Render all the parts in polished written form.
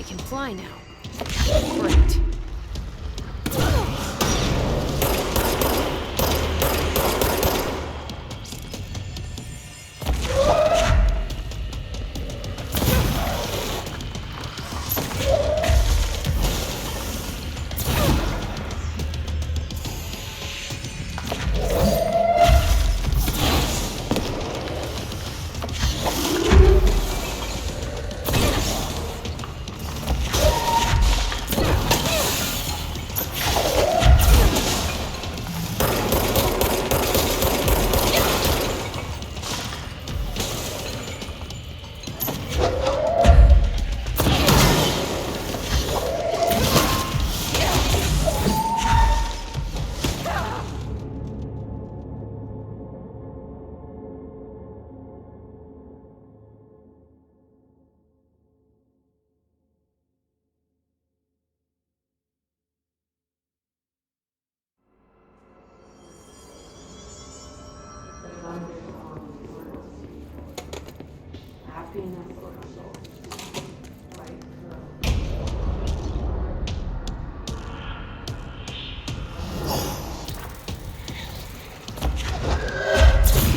can fly now. Great.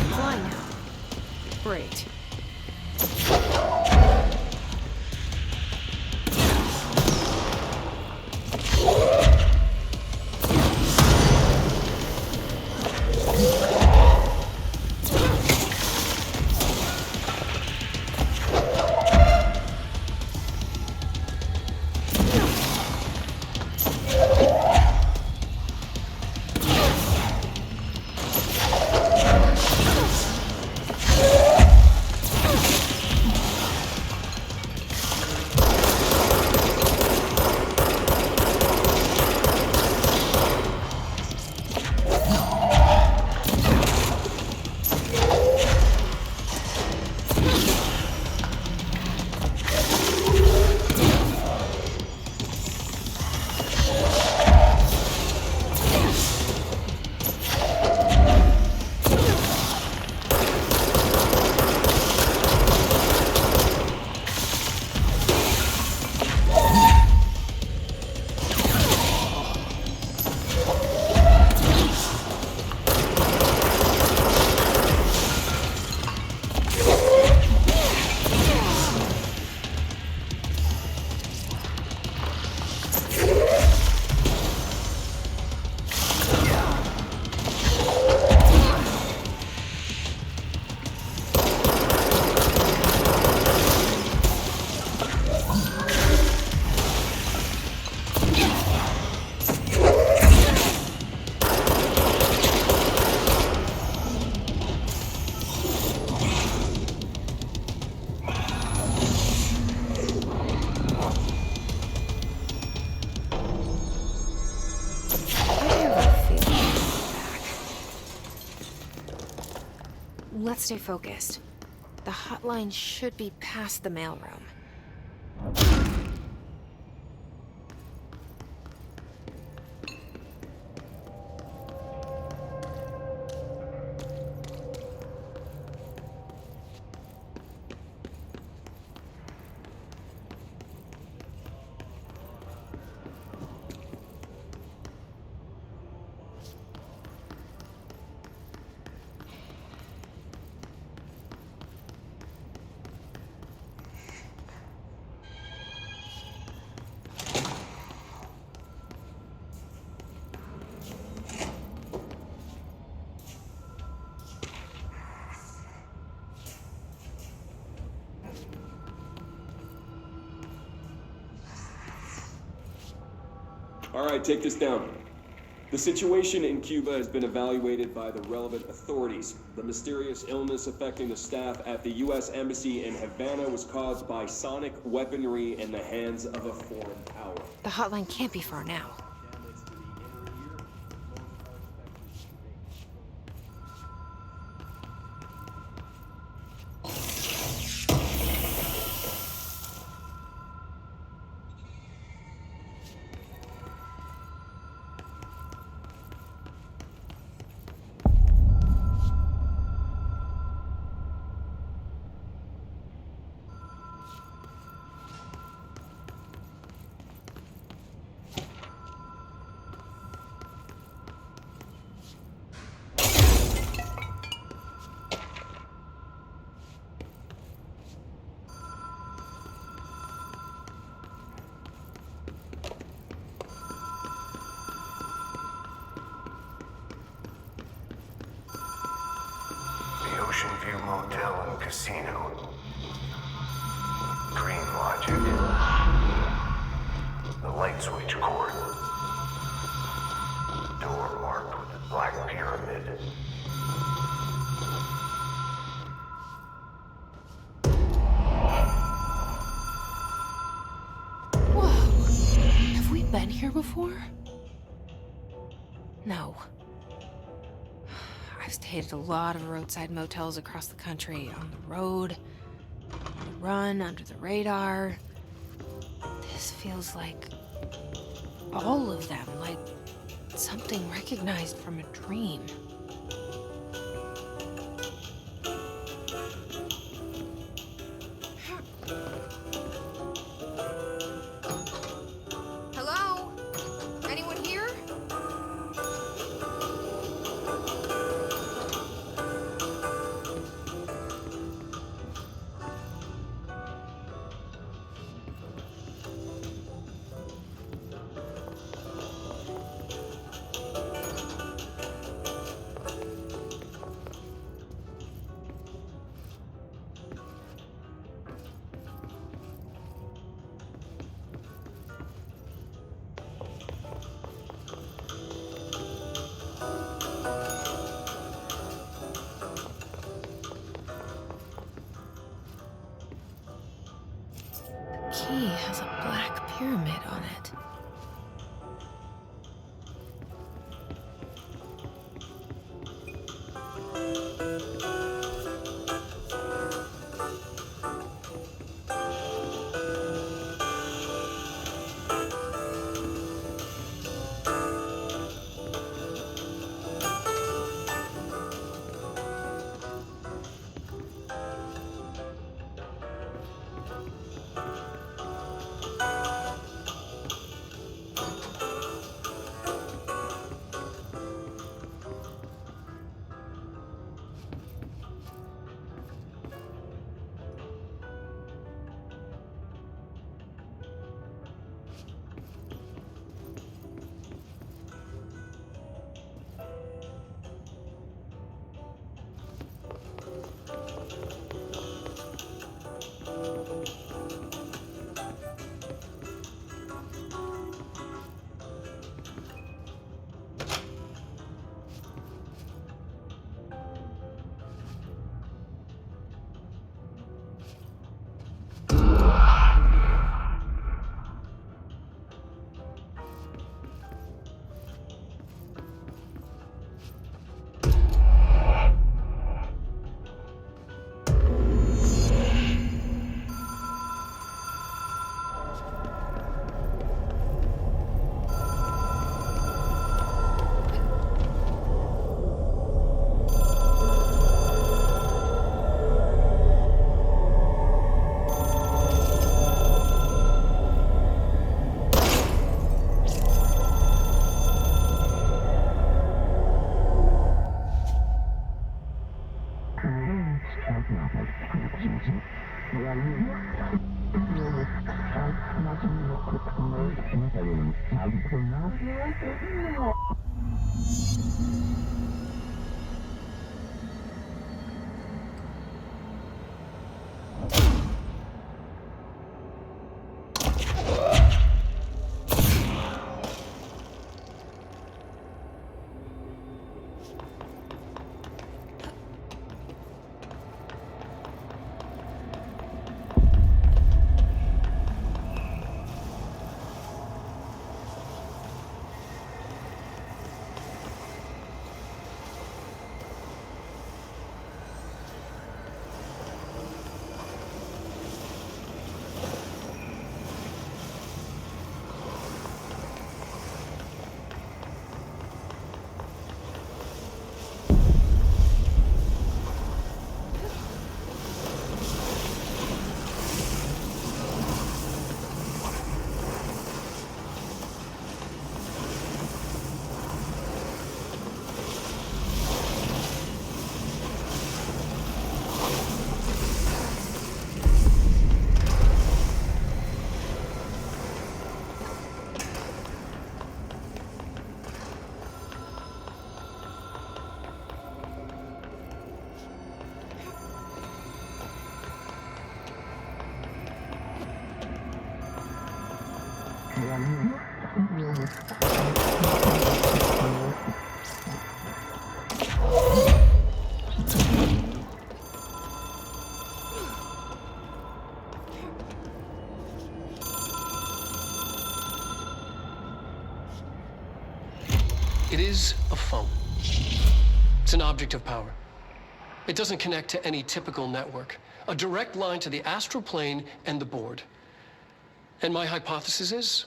Fly now. Great. Let's stay focused. The hotline should be past the mailroom. All right, take this down. The situation in Cuba has been evaluated by the relevant authorities. The mysterious illness affecting the staff at the U.S. Embassy in Havana was caused by sonic weaponry in the hands of a foreign power. The hotline can't be far now. Ocean View Motel and Casino. Green Logic. The light switch cord. Door marked with the Black Pyramid. Whoa! Have we been here before? No. I've stayed at a lot of roadside motels across the country, on the road, on the run, under the radar. This feels like all of them, like something recognized from a dream. Hello? Anyone here? Key has a black pyramid on it. is a phone. It's an object of power. It doesn't connect to any typical network. A direct line to the astral plane and the board. And my hypothesis is,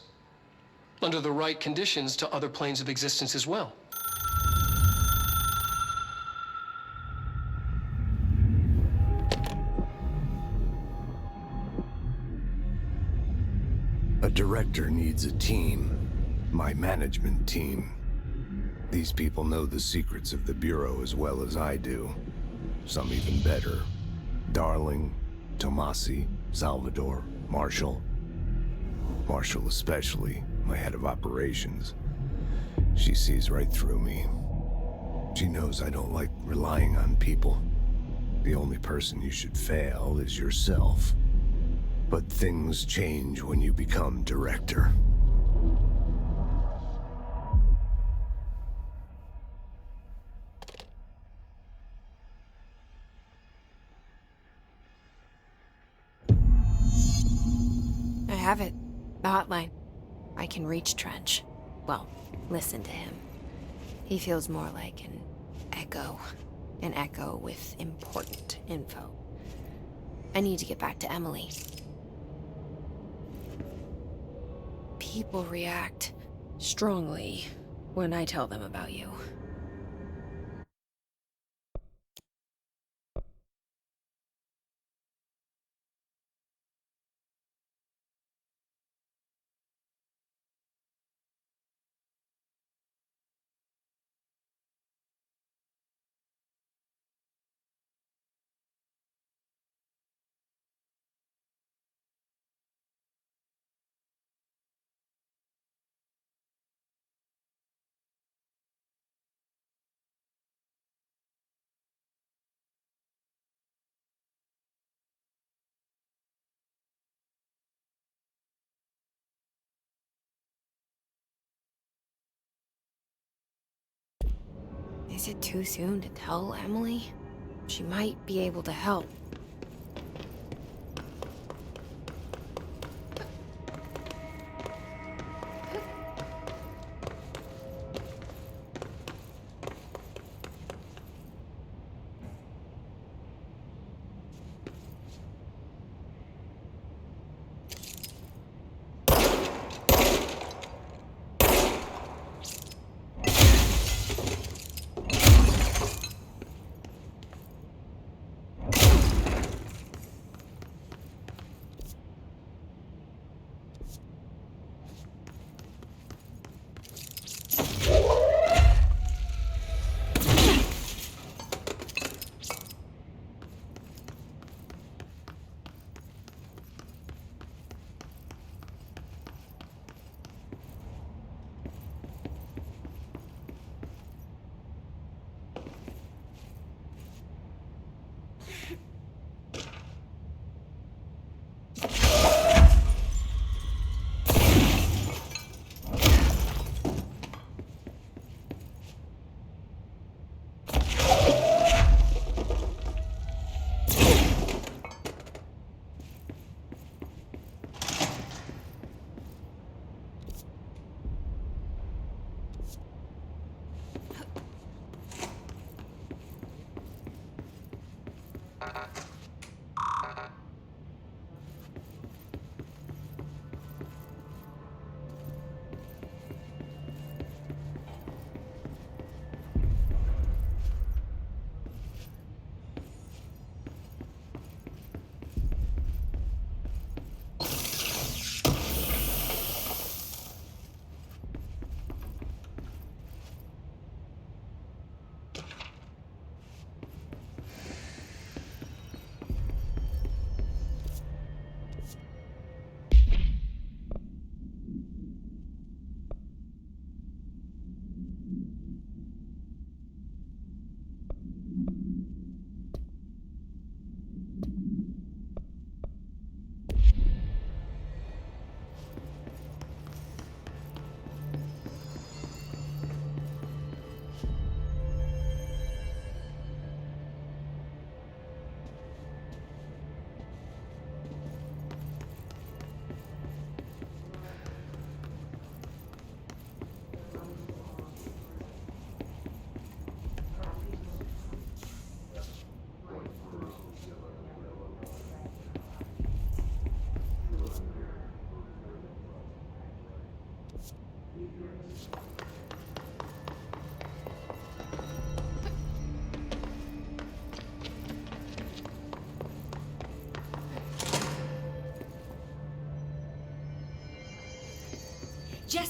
under the right conditions, to other planes of existence as well. A director needs a team. My management team. These people know the secrets of the Bureau as well as I do. Some even better. Darling, Tomasi, Salvador, Marshall. Marshall especially, my head of operations. She sees right through me. She knows I don't like relying on people. The only person you should fail is yourself. But things change when you become director. I have it. The hotline. I can reach Trench. Well, listen to him. He feels more like an echo. An echo with important info. I need to get back to Emily. People react strongly when I tell them about you. Is it too soon to tell Emily? She might be able to help.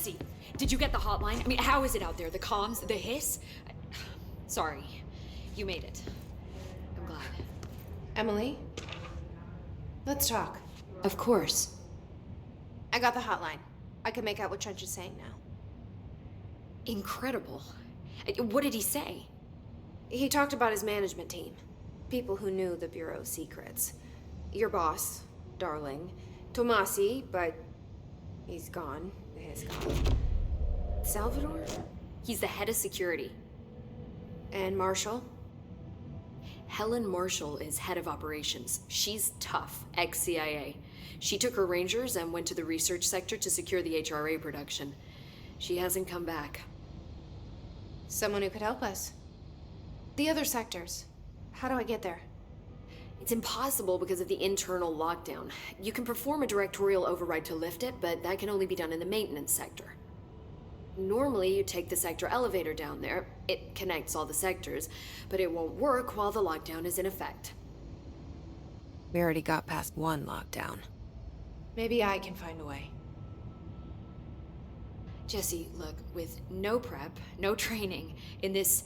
Jesse, did you get the hotline? I mean, how is it out there? The comms, the hiss? Sorry, you made it. I'm glad. Emily? Let's talk. Of course. I got the hotline. I can make out what Trench is saying now. Incredible. What did he say? He talked about his management team. People who knew the Bureau's secrets. Your boss, Darling. Tomasi, but he's gone. He's gone. Salvador? He's the head of security. And Marshall? Helen Marshall is head of operations. She's tough, ex-CIA. She took her Rangers and went to the research sector to secure the HRA production. She hasn't come back. Someone who could help us. The other sectors. How do I get there? It's impossible because of the internal lockdown. You can perform a directorial override to lift it, but that can only be done in the maintenance sector. Normally, you take the sector elevator down there. It connects all the sectors, but it won't work while the lockdown is in effect. We already got past one lockdown. Maybe I can find a way. Jesse, look, with no prep, no training, in this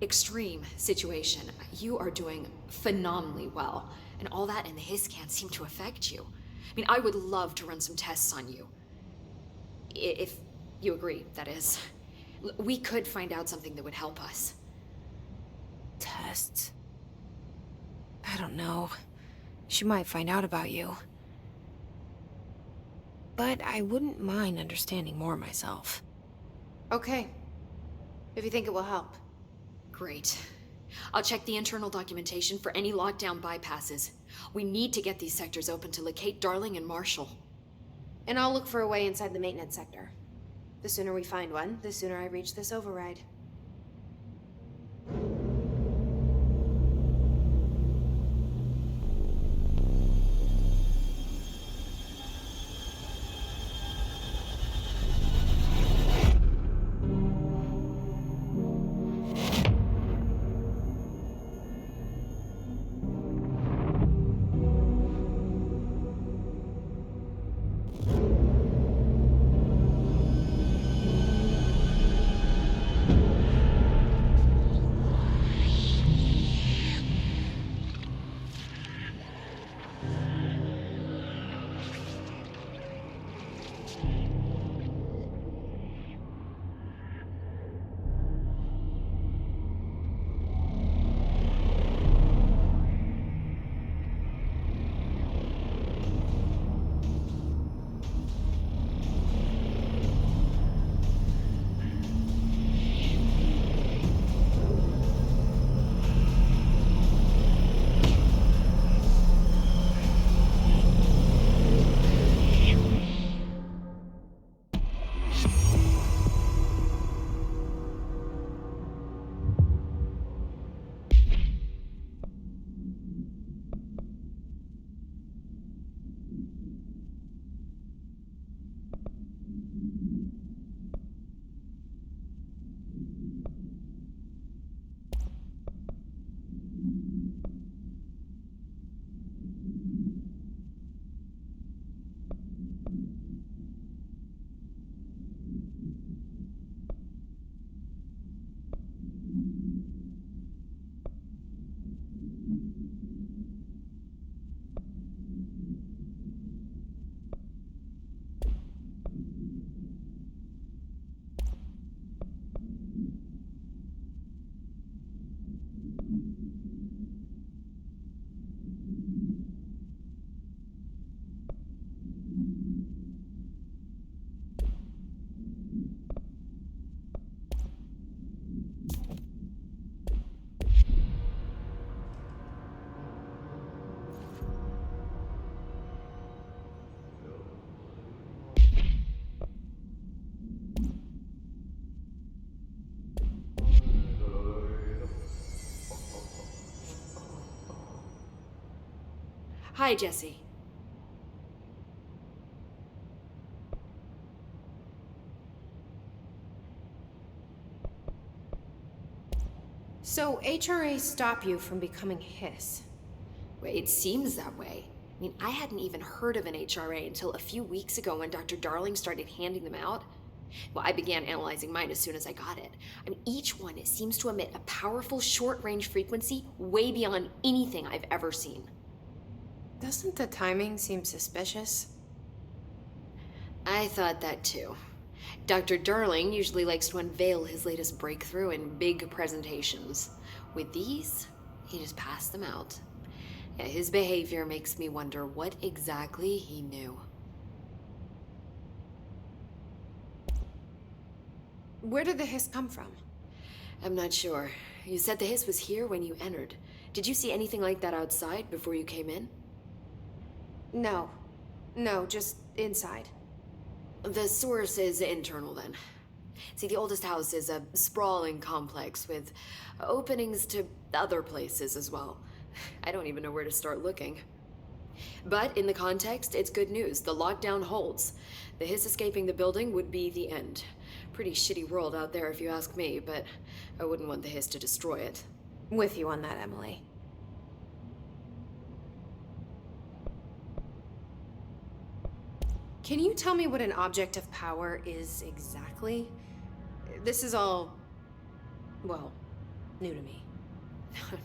extreme situation, you are doing phenomenally well. And all that and the hiss can't seem to affect you. I mean, I would love to run some tests on you. If you agree, that is. We could find out something that would help us. Tests? I don't know. She might find out about you. But I wouldn't mind understanding more myself. Okay. If you think it will help. Great. I'll check the internal documentation for any lockdown bypasses. We need to get these sectors open to locate Darling and Marshall. And I'll look for a way inside the maintenance sector. The sooner we find one, the sooner I reach this override. Hi, Jesse. So HRA stop you from becoming Hiss? Well, it seems that way. I mean, I hadn't even heard of an HRA until a few weeks ago when Dr. Darling started handing them out. Well, I began analyzing mine as soon as I got it. I mean, each one seems to emit a powerful short-range frequency way beyond anything I've ever seen. Doesn't the timing seem suspicious? I thought that too. Dr. Darling usually likes to unveil his latest breakthrough in big presentations. With these, he just passed them out. Yeah, his behavior makes me wonder what exactly he knew. Where did the hiss come from? I'm not sure. You said the hiss was here when you entered. Did you see anything like that outside before you came in? No. No, just inside. The source is internal then. See, the oldest house is a sprawling complex with openings to other places as well. I don't even know where to start looking. But in the context, it's good news. The lockdown holds. The hiss escaping the building would be the end. Pretty shitty world out there if you ask me, but I wouldn't want the hiss to destroy it. With you on that, Emily. Can you tell me what an object of power is exactly? This is all, well, new to me.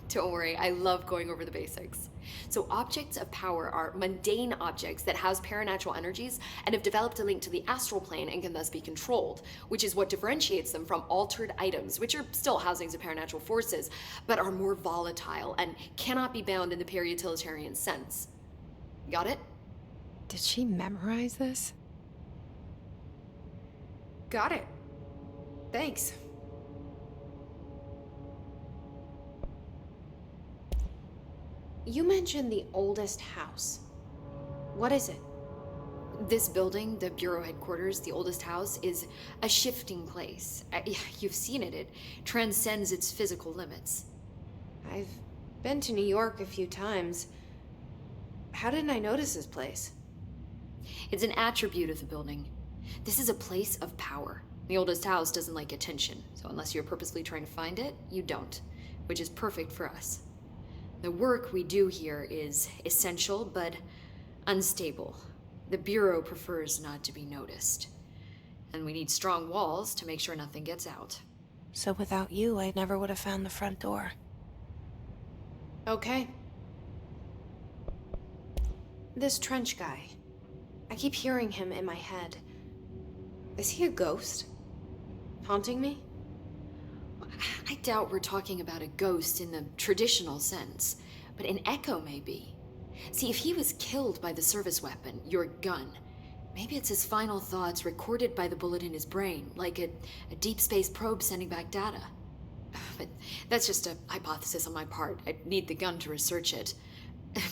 Don't worry, I love going over the basics. So objects of power are mundane objects that house paranatural energies and have developed a link to the astral plane and can thus be controlled, which is what differentiates them from altered items, which are still housings of paranatural forces, but are more volatile and cannot be bound in the pure utilitarian sense. Got it? Did she memorize this? Got it. Thanks. You mentioned the oldest house. What is it? This building, the Bureau headquarters, the oldest house, is a shifting place. You've seen it. It transcends its physical limits. I've been to New York a few times. How didn't I notice this place? It's an attribute of the building. This is a place of power. The oldest house doesn't like attention, so unless you're purposely trying to find it, you don't, which is perfect for us. The work we do here is essential, but unstable. The Bureau prefers not to be noticed. And we need strong walls to make sure nothing gets out. So without you, I never would have found the front door. Okay. This Trench guy. I keep hearing him in my head. Is he a ghost? Haunting me? I doubt we're talking about a ghost in the traditional sense, but an echo maybe. See, if he was killed by the service weapon, your gun, maybe it's his final thoughts recorded by the bullet in his brain, like a deep space probe sending back data. But that's just a hypothesis on my part. I'd need the gun to research it.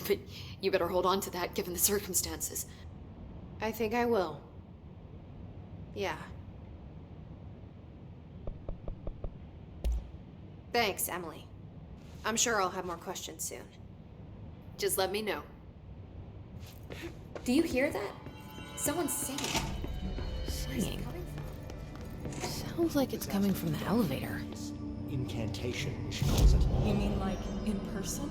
But you better hold on to that given the circumstances. I think I will. Yeah. Thanks, Emily. I'm sure I'll have more questions soon. Just let me know. Do you hear that? Someone's singing. Singing? Sounds like it's coming from the elevator. Incantation, she calls it. You mean like in person?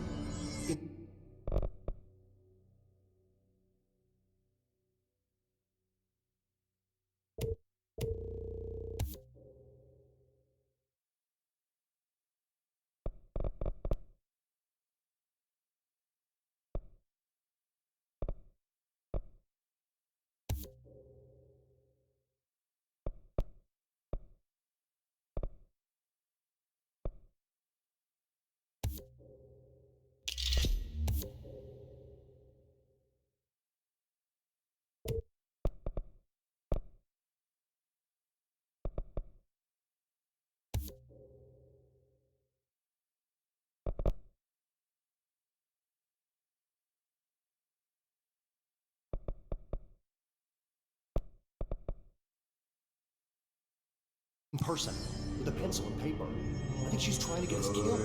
In person, with a pencil and paper. I think she's trying to get us killed.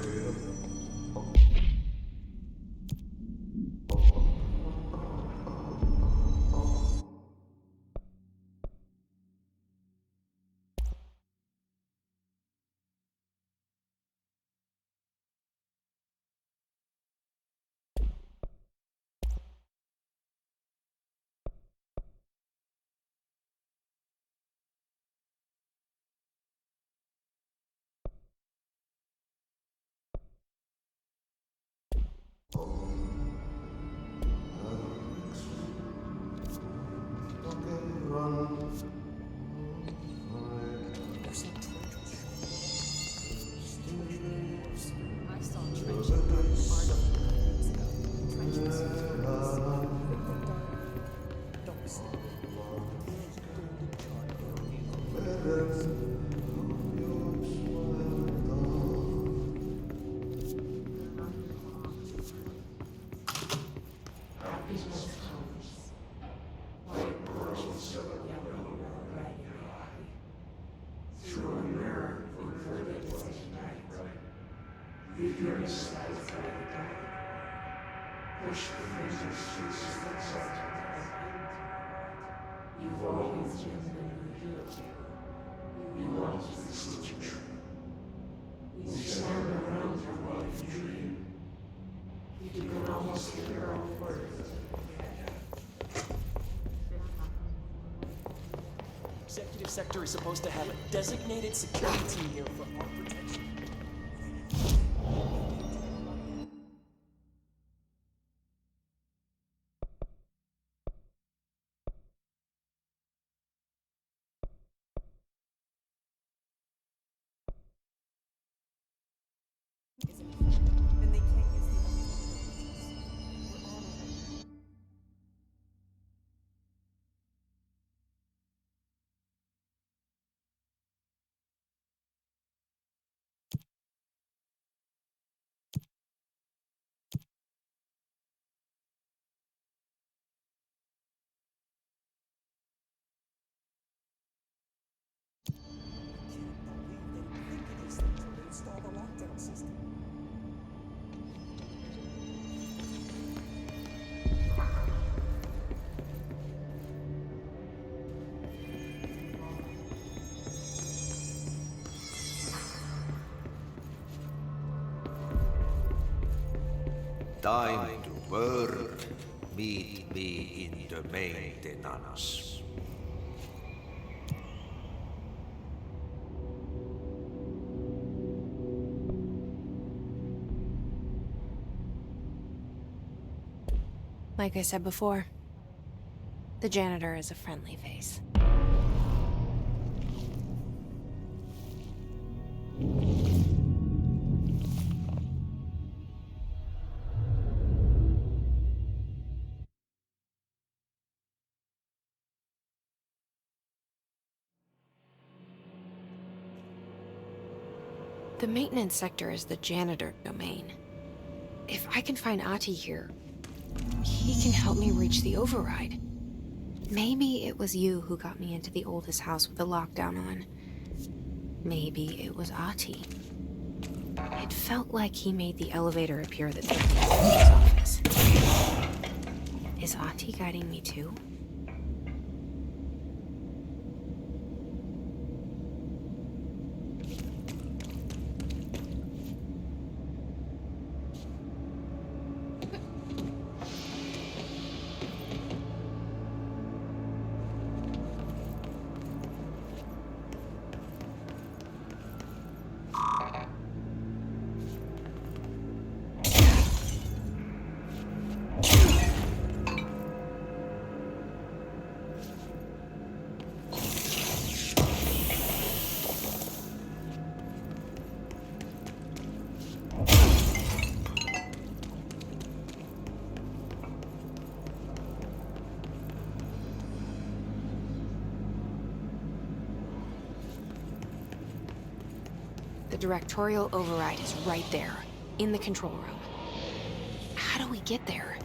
Executive Sector is supposed to have a designated security team here for our protection. Then they can't use the we're on it. Install the lockdown system. Time to work. Meet me in the maintenance. Like I said before, the janitor is a friendly face. The maintenance sector is the janitor domain. If I can find Ahti here, he can help me reach the override. Maybe it was you who got me into the oldest house with the lockdown on. Maybe it was Ahti. It felt like he made the elevator appear that took me to his office. Is Ahti guiding me too? The directorial override is right there, in the control room. How do we get there?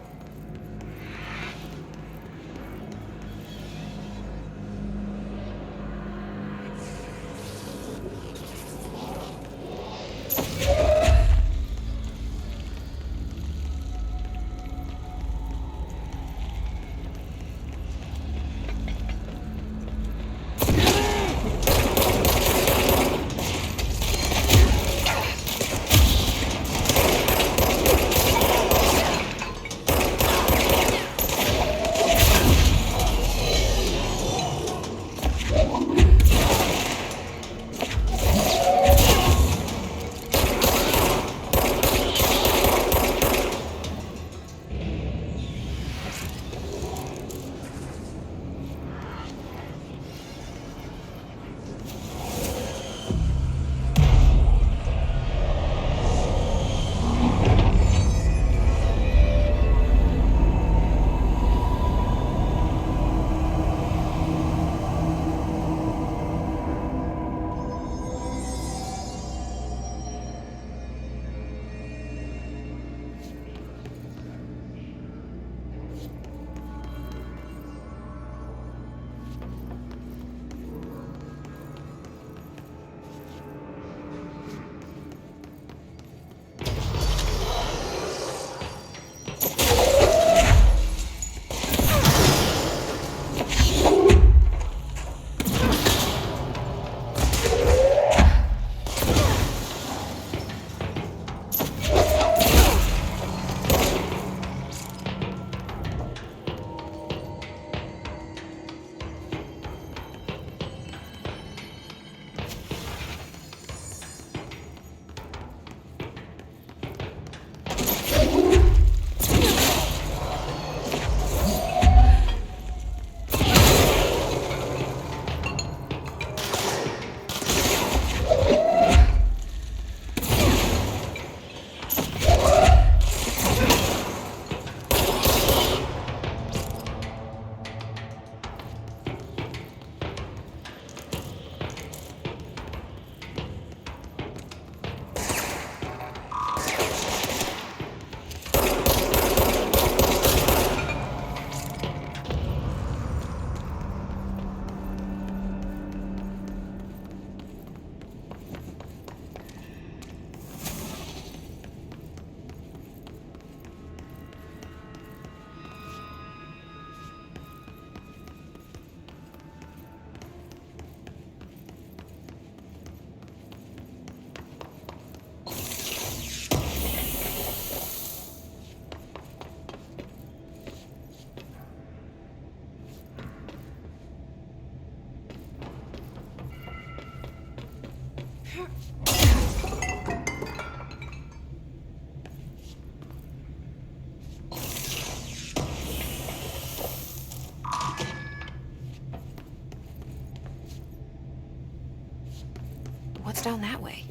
down that way?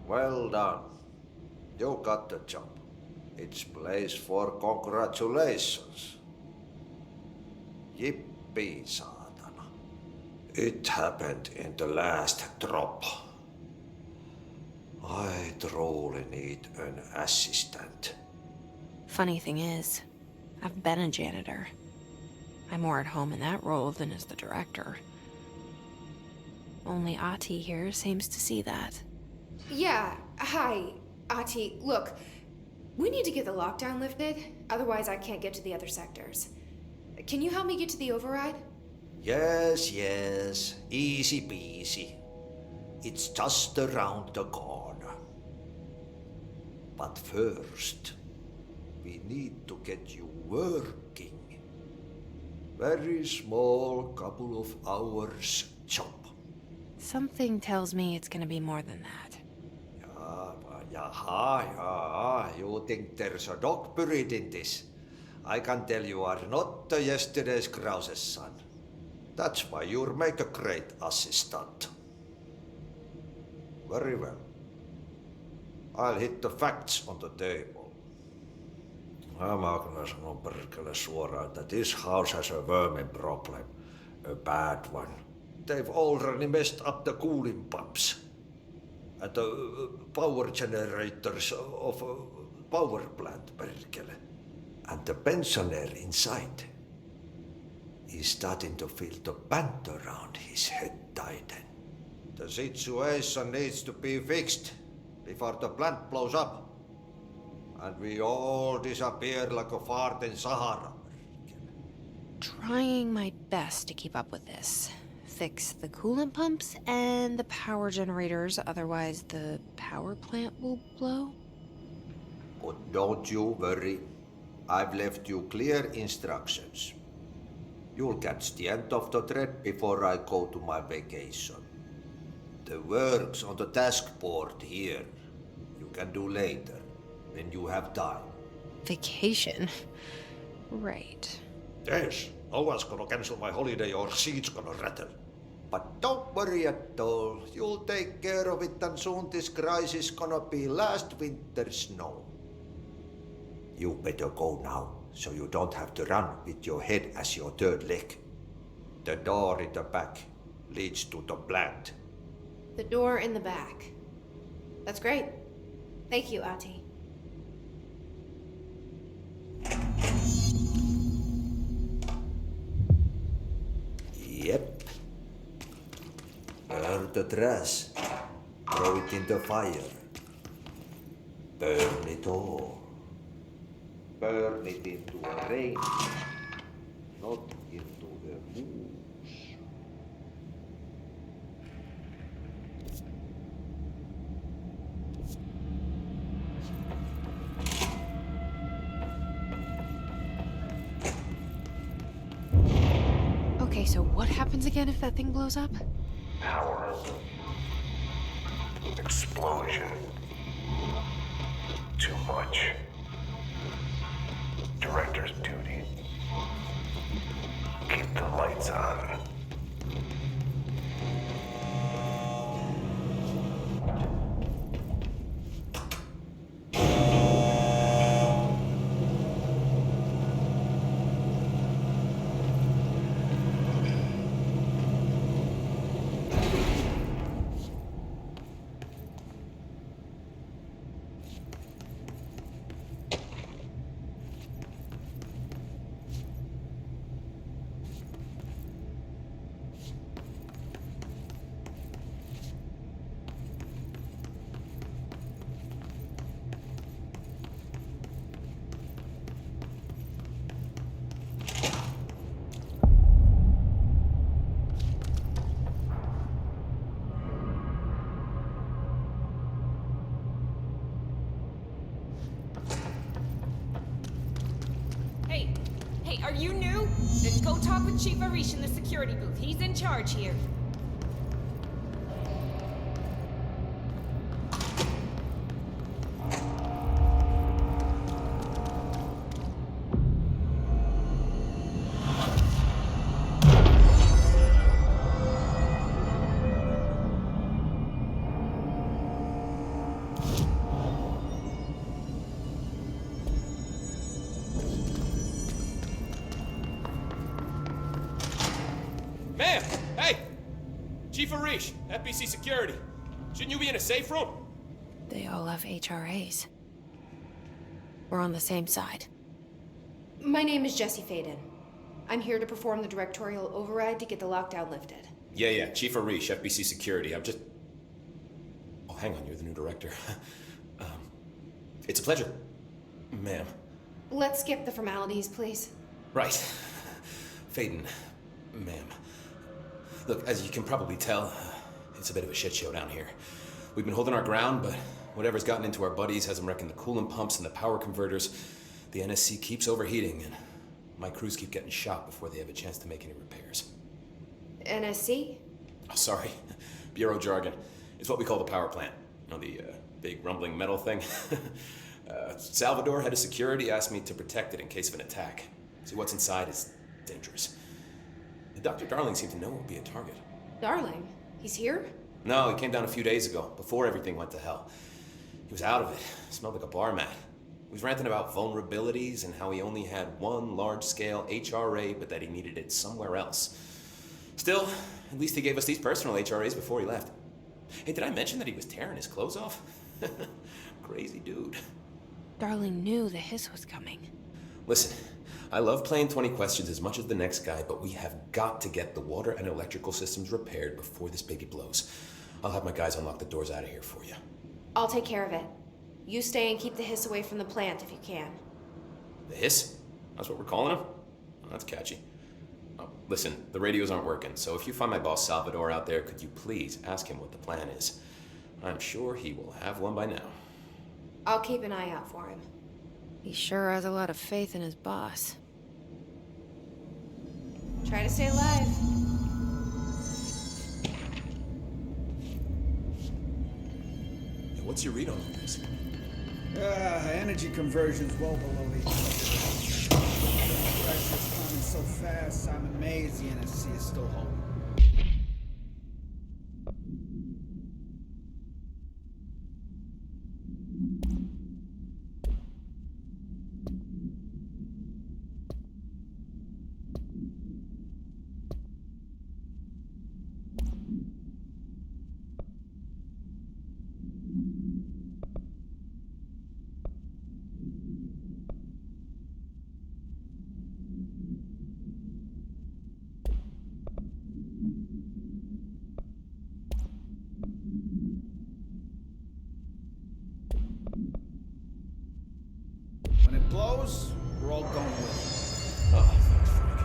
Well done. You got the job. It's place for congratulations. Yippee, saatana. It happened in the last drop. I truly need an assistant. Funny thing is, I've been a janitor. I'm more at home in that role than as the director. Only Ati here seems to see that. Yeah, hi, Ati. Look, we need to get the lockdown lifted, otherwise I can't get to the other sectors. Can you help me get to the override? Yes, yes. Easy peasy. It's just around the corner. But first, we need to get you working. Very small, couple of hours job. Something tells me it's gonna be more than that. Yaha. You think there's a dog buried in this? I can tell you are not the yesterday's Krause's son. That's why you'll make a great assistant. Very well. I'll hit the facts on the table. Mä kyllä sanon perkele suoraan, että this house has a vermin problem. A bad one. They've already messed up the cooling pumps. And the power generators of a power plant, perkele. And the pensioner inside is starting to feel the band around his head tighten. The situation needs to be fixed before the plant blows up. And we all disappear like a fart in Sahara. Trying my best to keep up with this. Fix the coolant pumps and the power generators, otherwise the power plant will blow. But don't you worry. I've left you clear instructions. You'll catch the end of the thread before I go to my vacation. The work's on the task board here. You can do later, when you have time. Vacation? Right. Yes, no one's gonna cancel my holiday or seat's gonna rattle. But don't worry at all. You'll take care of it and soon this crisis gonna be last winter's snow. You better go now, so you don't have to run with your head as your third leg. The door in the back leads to the plant. The door in the back. That's great. Thank you, Ati. Yep. Burn the trash. Throw it in the fire. Burn it all. Burn it into a rain, not into a moose. Okay, so what happens again if that thing blows up? Power. Explosion. Too much. Director's duty. Keep the lights on. Hey, are you new? Then go talk with Chief Arish in the security booth. He's in charge here. Ma'am! Hey! Chief Arish, FBC Security. Shouldn't you be in a safe room? They all have HRAs. We're on the same side. My name is Jesse Faden. I'm here to perform the directorial override to get the lockdown lifted. Yeah, Chief Arish, FBC Security. I'm just... Oh, hang on, you're the new director. It's a pleasure, ma'am. Let's skip the formalities, please. Right. Faden, ma'am. Look, as you can probably tell, it's a bit of a shit show down here. We've been holding our ground, but whatever's gotten into our buddies has them wrecking the coolant pumps and the power converters. The NSC keeps overheating, and my crews keep getting shot before they have a chance to make any repairs. NSC? Oh, sorry. Bureau jargon. It's what we call the power plant. You know, the big rumbling metal thing? Salvador, head of security, asked me to protect it in case of an attack. See, what's inside is dangerous. Dr. Darling seemed to know it would be a target. Darling? He's here? No, he came down a few days ago, before everything went to hell. He was out of it. Smelled like a bar mat. He was ranting about vulnerabilities and how he only had one large-scale HRA, but that he needed it somewhere else. Still, at least he gave us these personal HRAs before he left. Hey, did I mention that he was tearing his clothes off? Crazy dude. Darling knew the hiss was coming. Listen, I love playing 20 questions as much as the next guy, but we have got to get the water and electrical systems repaired before this baby blows. I'll have my guys unlock the doors out of here for you. I'll take care of it. You stay and keep the hiss away from the plant if you can. The hiss? That's what we're calling him? Oh, that's catchy. Oh, listen, the radios aren't working, so if you find my boss Salvador out there, could you please ask him what the plan is? I'm sure he will have one by now. I'll keep an eye out for him. He sure has a lot of faith in his boss. Try to stay alive. What's your read on this? Energy conversion's well below 800. Pressure's climbing so fast, I'm amazed the NSC is still holding. When it blows, we're all going with it. Oh, thanks, Frank.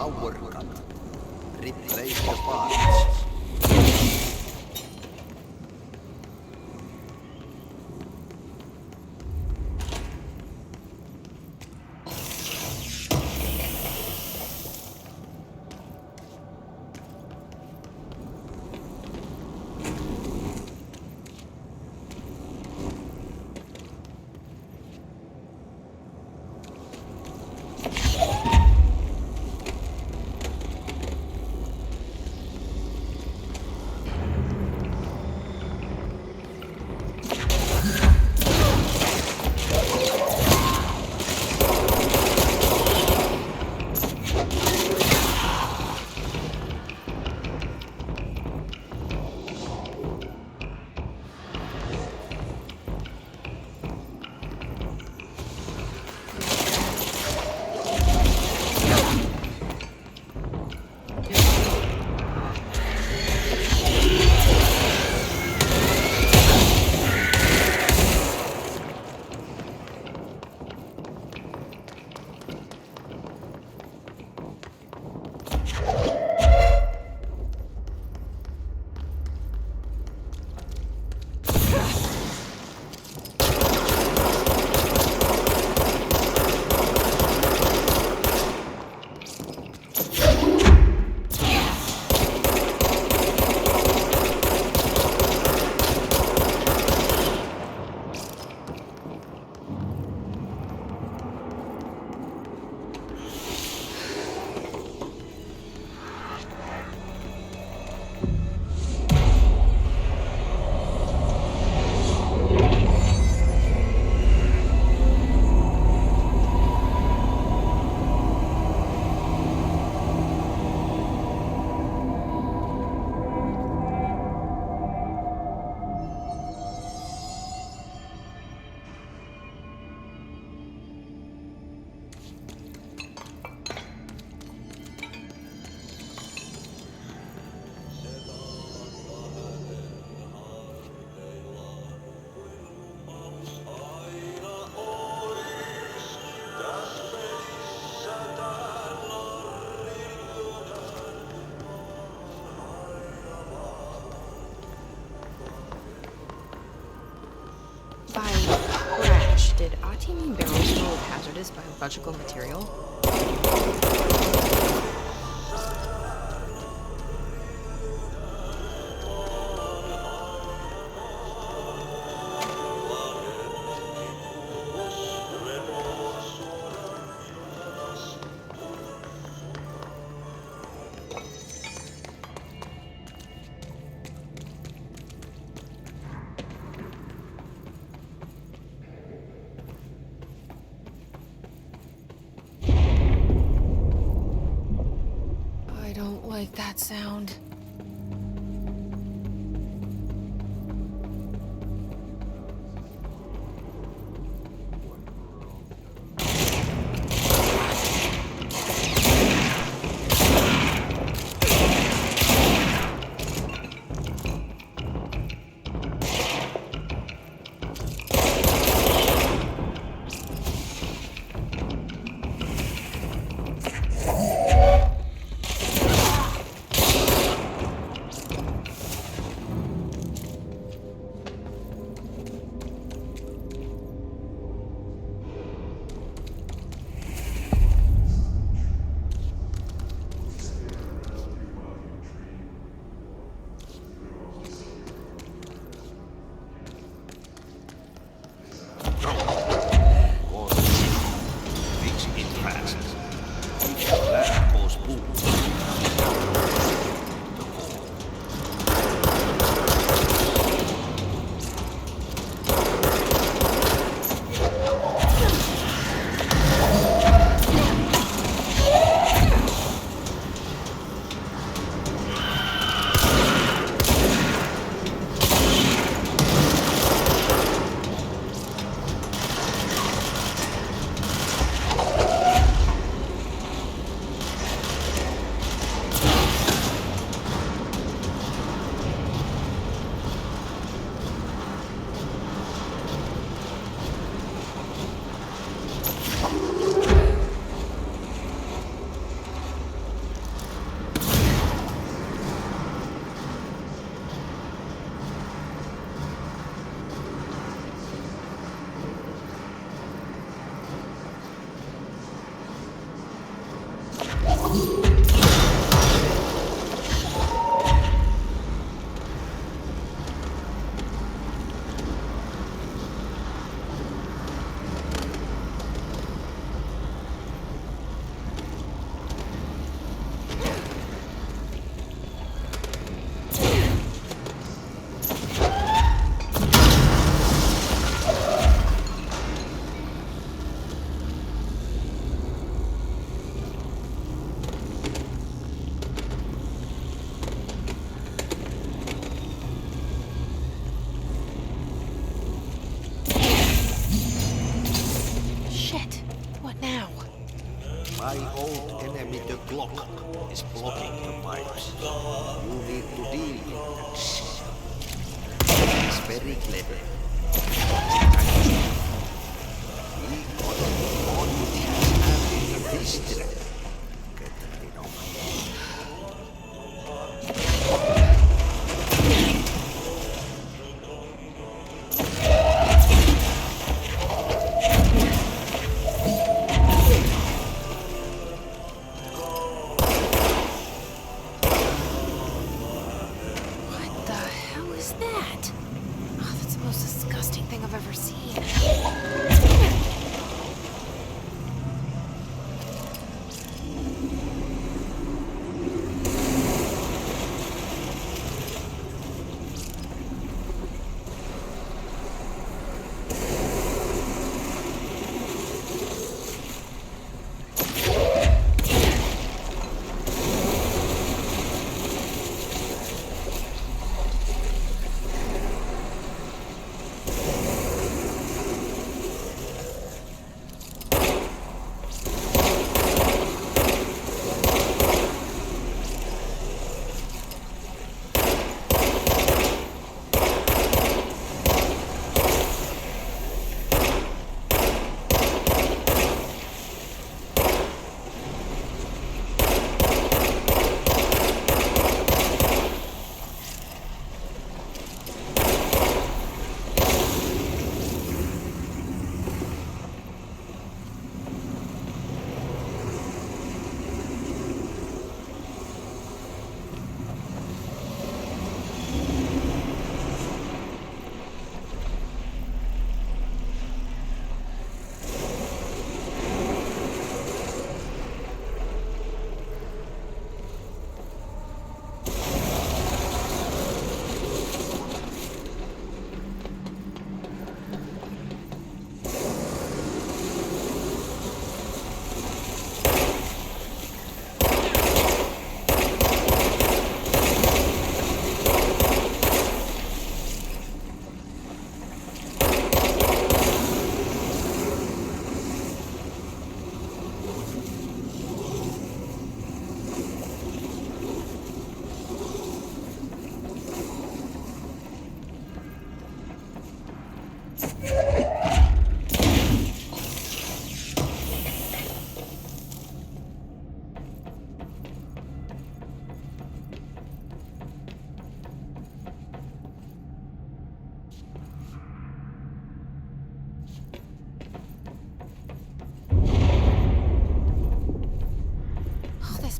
power cut. Replace the parts. By crash, did Ati mean barrels full of hazardous biological material? I don't like that sound. Shit. What now? My old enemy, the Glock, is blocking the pipes. You need to deal with that shit. It's very clever. We got all things happening in history. Get rid of it. What the hell is that? Oh, that's the most disgusting thing I've ever seen.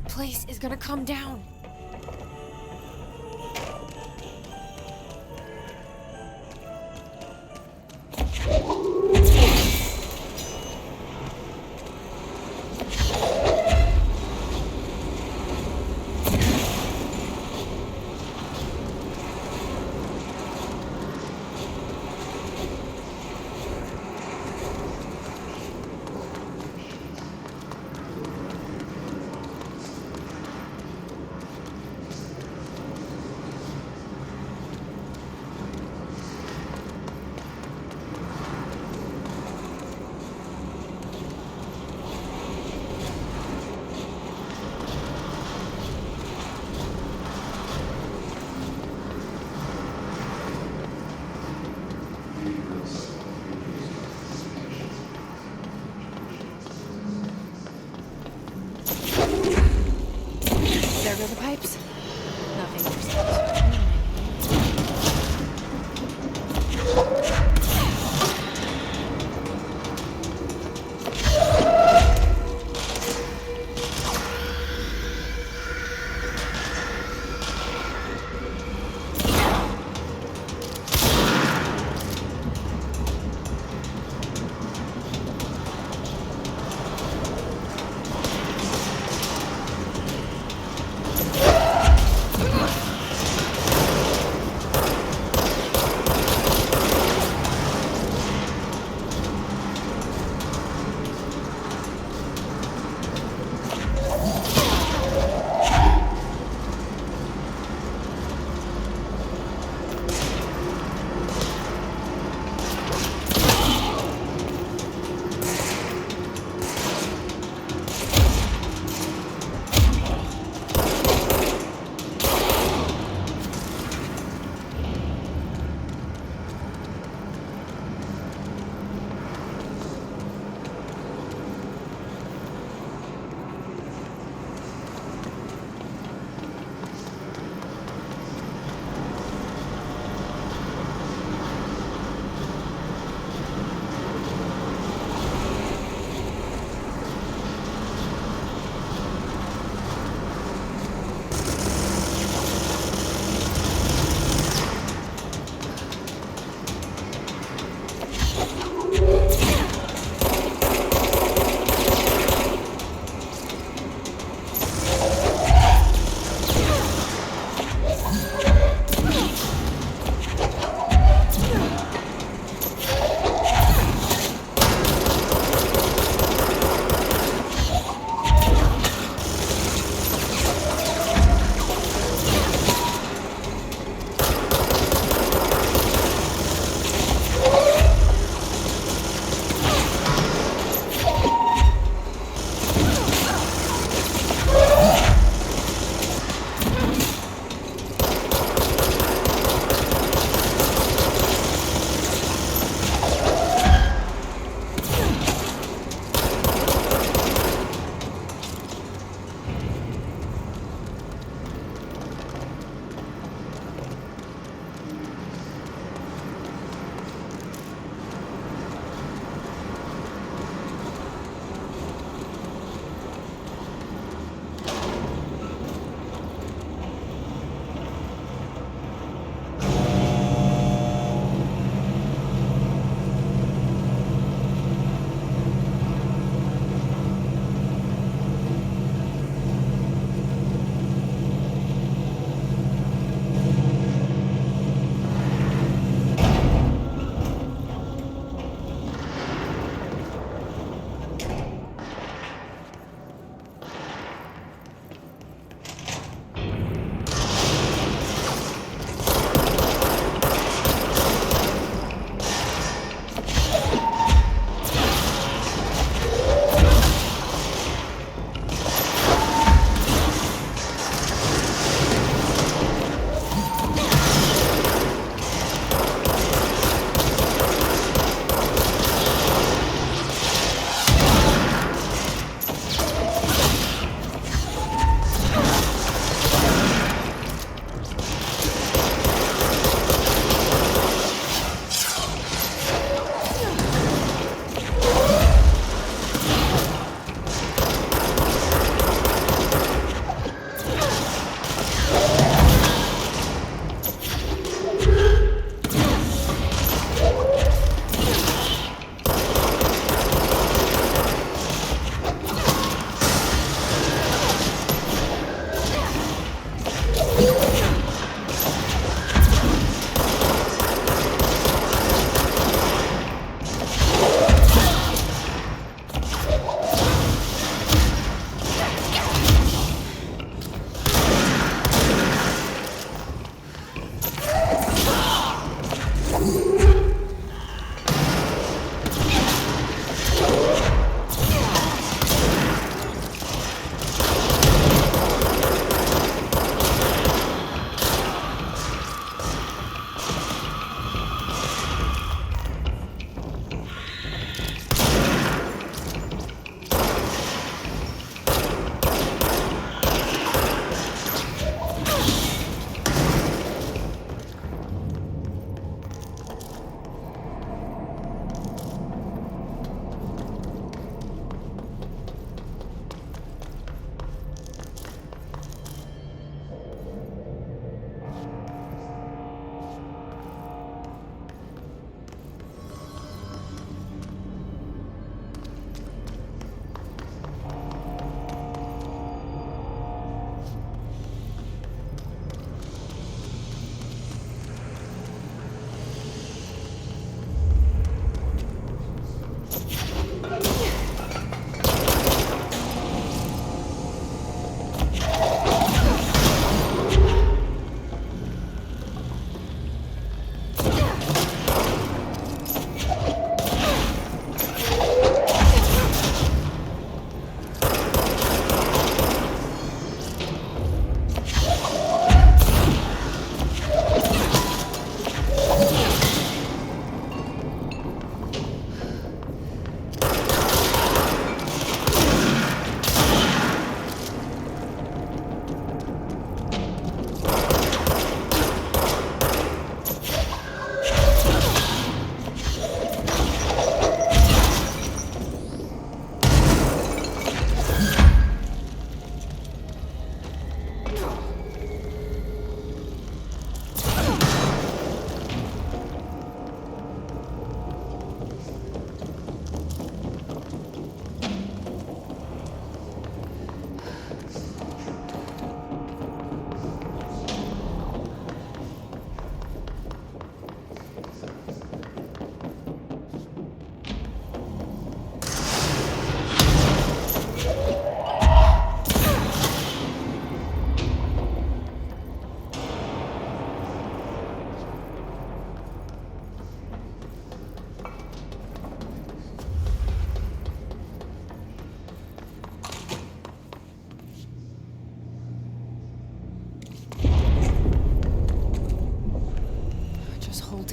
Place is gonna come down. There go the pipes. Nothing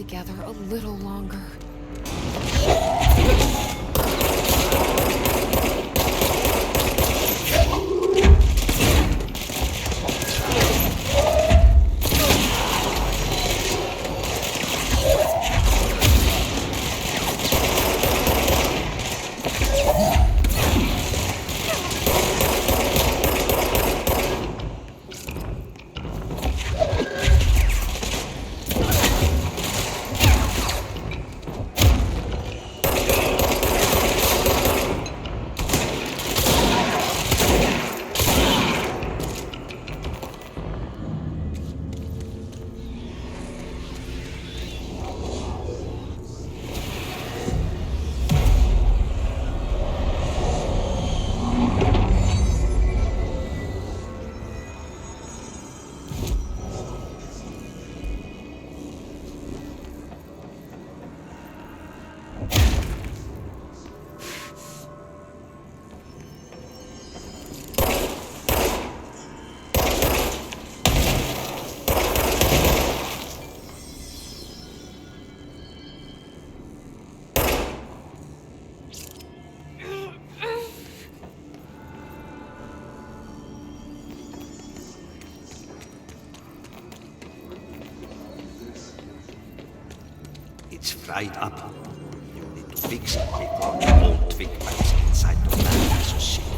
together a little longer. It's fried up. You need to fix it before the old twig pipes inside the plant associated.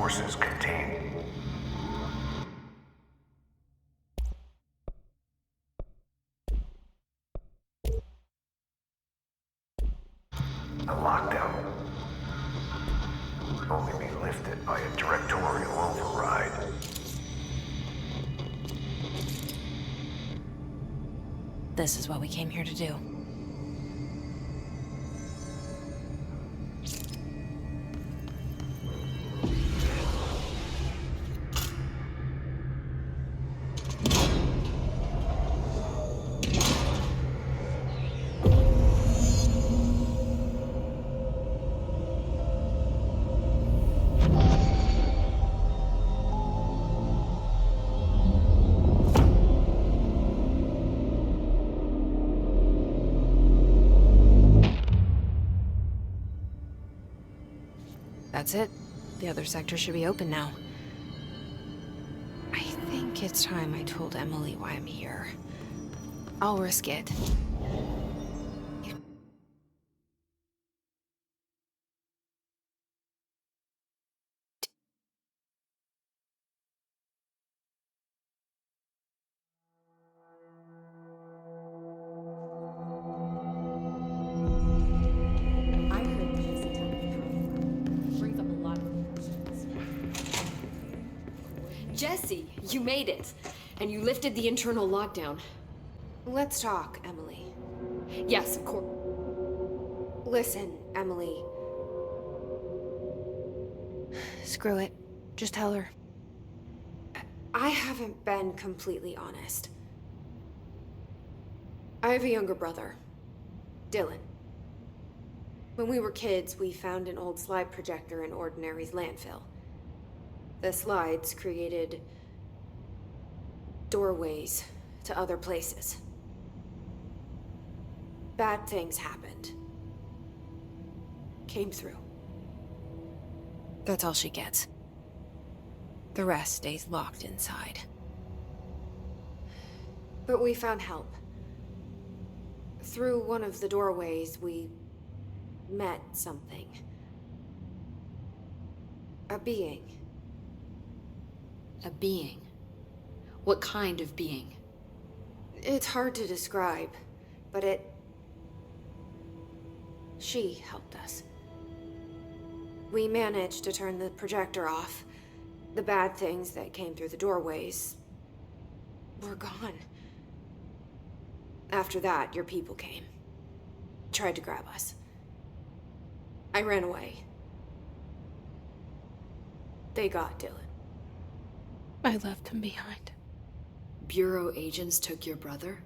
Forces contained. The lockdown will only be lifted by a directorial override. This is what we came here to do. That's it. The other sector should be open now. I think it's time I told Emily why I'm here. I'll risk it. I heard that this attack was powerful. Brings up a lot of questions. Jesse, you made it. And you lifted the internal lockdown. Let's talk, Emily. Yes, of course. Listen, Emily. Screw it. Just tell her. I haven't been completely honest. I have a younger brother, Dylan. When we were kids, we found an old slide projector in Ordinary's landfill. The slides created doorways to other places. Bad things happened. Came through. That's all she gets. The rest stays locked inside. But we found help. Through one of the doorways, we met something. A being. A being? What kind of being? It's hard to describe, but she helped us. We managed to turn the projector off. The bad things that came through the doorways were gone. After that, your people came. Tried to grab us. I ran away. They got Dylan. I left him behind. Bureau agents took your brother?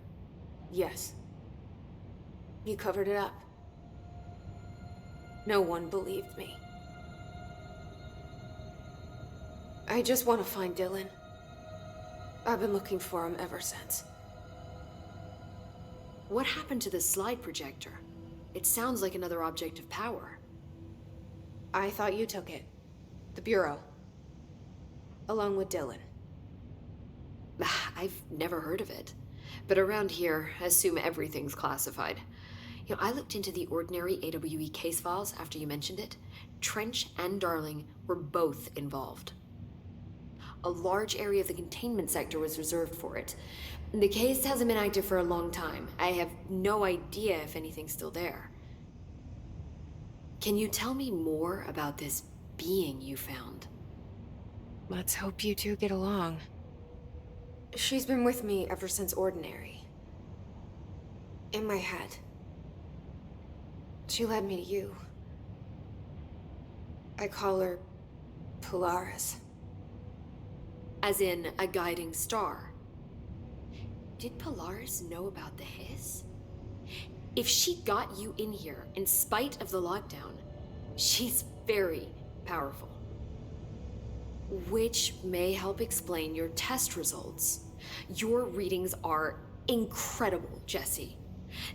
Yes. You covered it up. No one believed me. I just want to find Dylan. I've been looking for him ever since. What happened to the slide projector? It sounds like another object of power. I thought you took it. The Bureau. Along with Dylan. I've never heard of it. But around here, assume everything's classified. You know, I looked into the Ordinary AWE case files after you mentioned it. Trench and Darling were both involved. A large area of the containment sector was reserved for it. The case hasn't been active for a long time. I have no idea if anything's still there. Can you tell me more about this being you found? Let's hope you two get along. She's been with me ever since Ordinary. In my head. She led me to you. I call her Polaris. As in, a guiding star. Did Polaris know about the hiss? If she got you in here in spite of the lockdown, she's very powerful. Which may help explain your test results. Your readings are incredible, Jesse.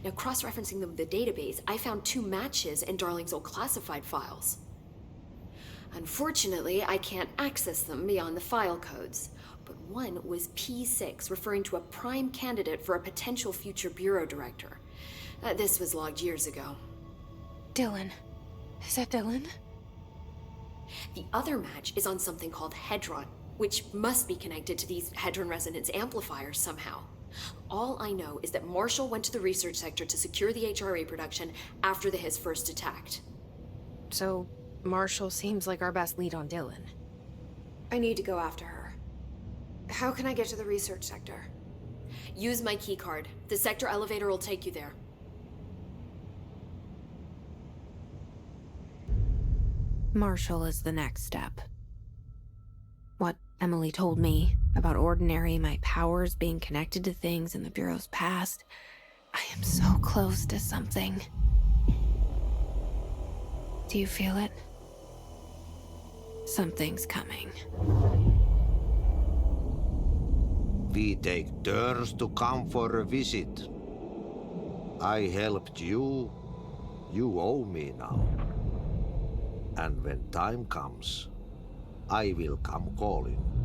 Now, cross-referencing them with the database, I found 2 matches in Darling's old classified files. Unfortunately, I can't access them beyond the file codes, but one was P6, referring to a prime candidate for a potential future bureau director. This was logged years ago. Dylan. Is that Dylan? The other match is on something called Hedron, which must be connected to these Hedron resonance amplifiers somehow. All I know is that Marshall went to the research sector to secure the HRA production after the Hiss first attacked. So, Marshall seems like our best lead on Dylan. I need to go after her. How can I get to the research sector? Use my keycard. The sector elevator will take you there. Marshall is the next step. What Emily told me about Ordinary, my powers being connected to things in the Bureau's past, I am so close to something. Do you feel it? Something's coming. We take turns to come for a visit. I helped you. You owe me now. And when time comes, I will come calling.